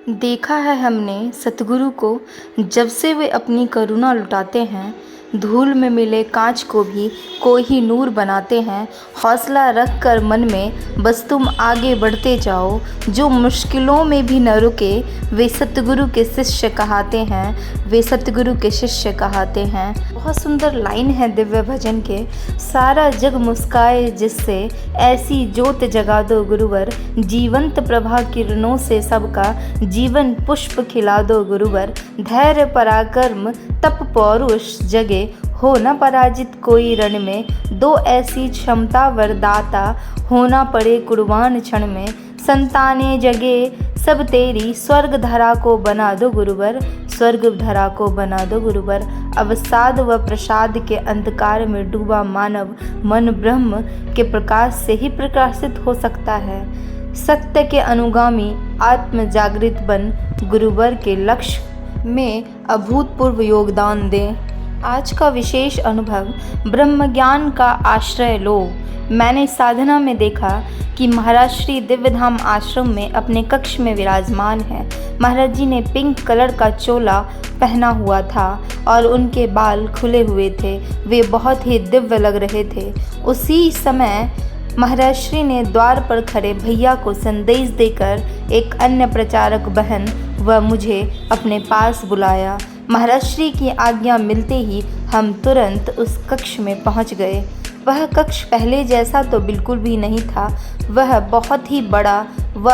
देखा है हमने सतगुरु को, जब से वे अपनी करुणा लुटाते हैं, धूल में मिले कांच को भी कोई नूर बनाते हैं। हौसला रख कर मन में बस तुम आगे बढ़ते जाओ, जो मुश्किलों में भी न रुके, वे सतगुरु के शिष्य कहाते हैं, वे सतगुरु के शिष्य कहाते हैं। बहुत सुंदर लाइन है दिव्य भजन के। सारा जग मुस्काए जिससे, ऐसी ज्योत जगा दो गुरुवर, जीवंत प्रभा किरणों से सबका जीवन पुष्प खिला दो गुरुवर। धैर्य पराक्रम तप पौरुष जगे, हो न पराजित कोई रण में, दो ऐसी क्षमता वरदाता, होना पड़े कुर्बान क्षण में। संताने जगे सब तेरी, स्वर्ग धरा को बना दो गुरुवर, स्वर्ग धरा को बना दो गुरुवर। अवसाद व प्रसाद के अंधकार में डूबा मानव मन ब्रह्म के प्रकाश से ही प्रकाशित हो सकता है। सत्य के अनुगामी आत्म जागृत बन, गुरुवर के लक्ष्य में अभूतपूर्व योगदान दें। आज का विशेष अनुभव, ब्रह्म ज्ञान का आश्रय लो। मैंने साधना में देखा कि महाराज श्री दिव्यधाम आश्रम में अपने कक्ष में विराजमान है। महाराज जी ने पिंक कलर का चोला पहना हुआ था और उनके बाल खुले हुए थे। वे बहुत ही दिव्य लग रहे थे। उसी समय महाराज श्री ने द्वार पर खड़े भैया को संदेश देकर एक अन्य प्रचारक बहन व मुझे अपने पास बुलाया। महाराज श्री की आज्ञा मिलते ही हम तुरंत उस कक्ष में पहुंच गए। वह कक्ष पहले जैसा तो बिल्कुल भी नहीं था। वह बहुत ही बड़ा व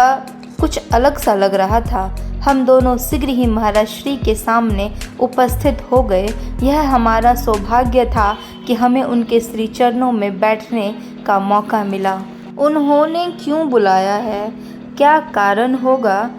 कुछ अलग सा लग रहा था। हम दोनों शीघ्र ही महाराज श्री के सामने उपस्थित हो गए। यह हमारा सौभाग्य था कि हमें उनके श्री चरणों में बैठने का मौका मिला। उन्होंने क्यों बुलाया है, क्या कारण होगा,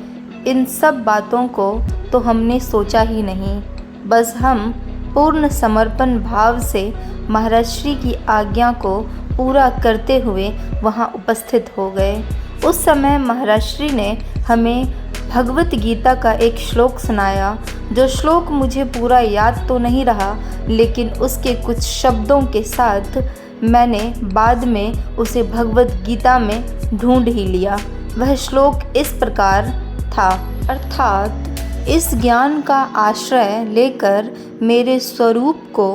इन सब बातों को तो हमने सोचा ही नहीं। बस हम पूर्ण समर्पण भाव से महाराज श्री की आज्ञा को पूरा करते हुए वहां उपस्थित हो गए। उस समय महाराज श्री ने हमें भगवत गीता का एक श्लोक सुनाया। जो श्लोक मुझे पूरा याद तो नहीं रहा, लेकिन उसके कुछ शब्दों के साथ मैंने बाद में उसे भगवत गीता में ढूंढ ही लिया। वह श्लोक इस प्रकार था, अर्थात इस ज्ञान का आश्रय लेकर मेरे स्वरूप को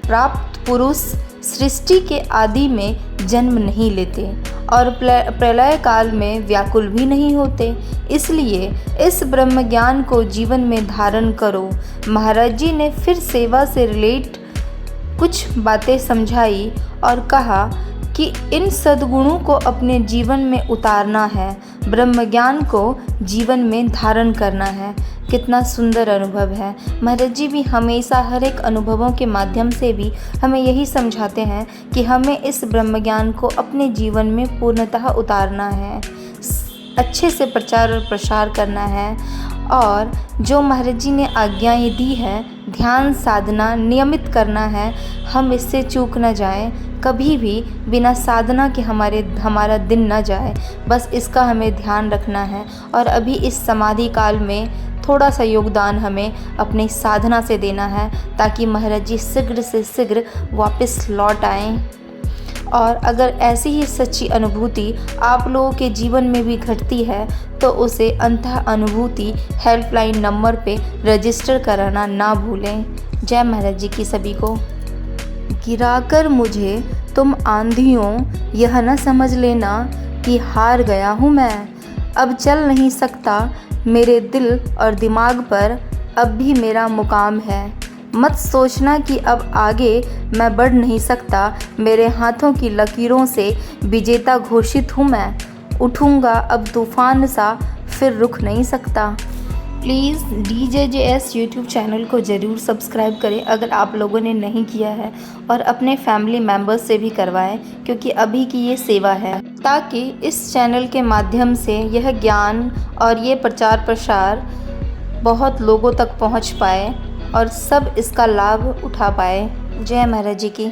प्राप्त पुरुष सृष्टि के आदि में जन्म नहीं लेते और प्रलय काल में व्याकुल भी नहीं होते। इसलिए इस ब्रह्म ज्ञान को जीवन में धारण करो। महाराज जी ने फिर सेवा से रिलेट कुछ बातें समझाई और कहा कि इन सद्गुणों को अपने जीवन में उतारना है, ब्रह्म ज्ञान को जीवन में धारण करना है। कितना सुंदर अनुभव है। महाराज जी भी हमेशा हर एक अनुभवों के माध्यम से भी हमें यही समझाते हैं कि हमें इस ब्रह्म ज्ञान को अपने जीवन में पूर्णतः उतारना है, अच्छे से प्रचार और प्रसार करना है। और जो महाराज जी ने आज्ञाएं दी है, ध्यान साधना नियमित करना है। हम इससे चूक न जाएं, कभी भी बिना साधना के हमारा दिन न जाए। बस इसका हमें ध्यान रखना है। और अभी इस समाधि काल में थोड़ा सा योगदान हमें अपनी साधना से देना है, ताकि महाराज जी शीघ्र से शीघ्र वापस लौट आएँ। और अगर ऐसी ही सच्ची अनुभूति आप लोगों के जीवन में भी घटती है, तो उसे अंतः अनुभूति हेल्पलाइन नंबर पे रजिस्टर कराना ना भूलें। जय महाराज जी की सभी को। गिराकर मुझे तुम आंधियों, यह न समझ लेना कि हार गया हूँ मैं। अब चल नहीं सकता, मेरे दिल और दिमाग पर अब भी मेरा मुकाम है। मत सोचना कि अब आगे मैं बढ़ नहीं सकता, मेरे हाथों की लकीरों से विजेता घोषित हूँ मैं। उठूँगा अब तूफान सा, फिर रुक नहीं सकता। प्लीज़ DJJS यूट्यूब चैनल को ज़रूर सब्सक्राइब करें अगर आप लोगों ने नहीं किया है, और अपने फैमिली मेम्बर्स से भी करवाएं, क्योंकि अभी की ये सेवा है, ताकि इस चैनल के माध्यम से यह ज्ञान और ये प्रचार प्रसार बहुत लोगों तक पहुंच पाए और सब इसका लाभ उठा पाए। जय महाराज जी की।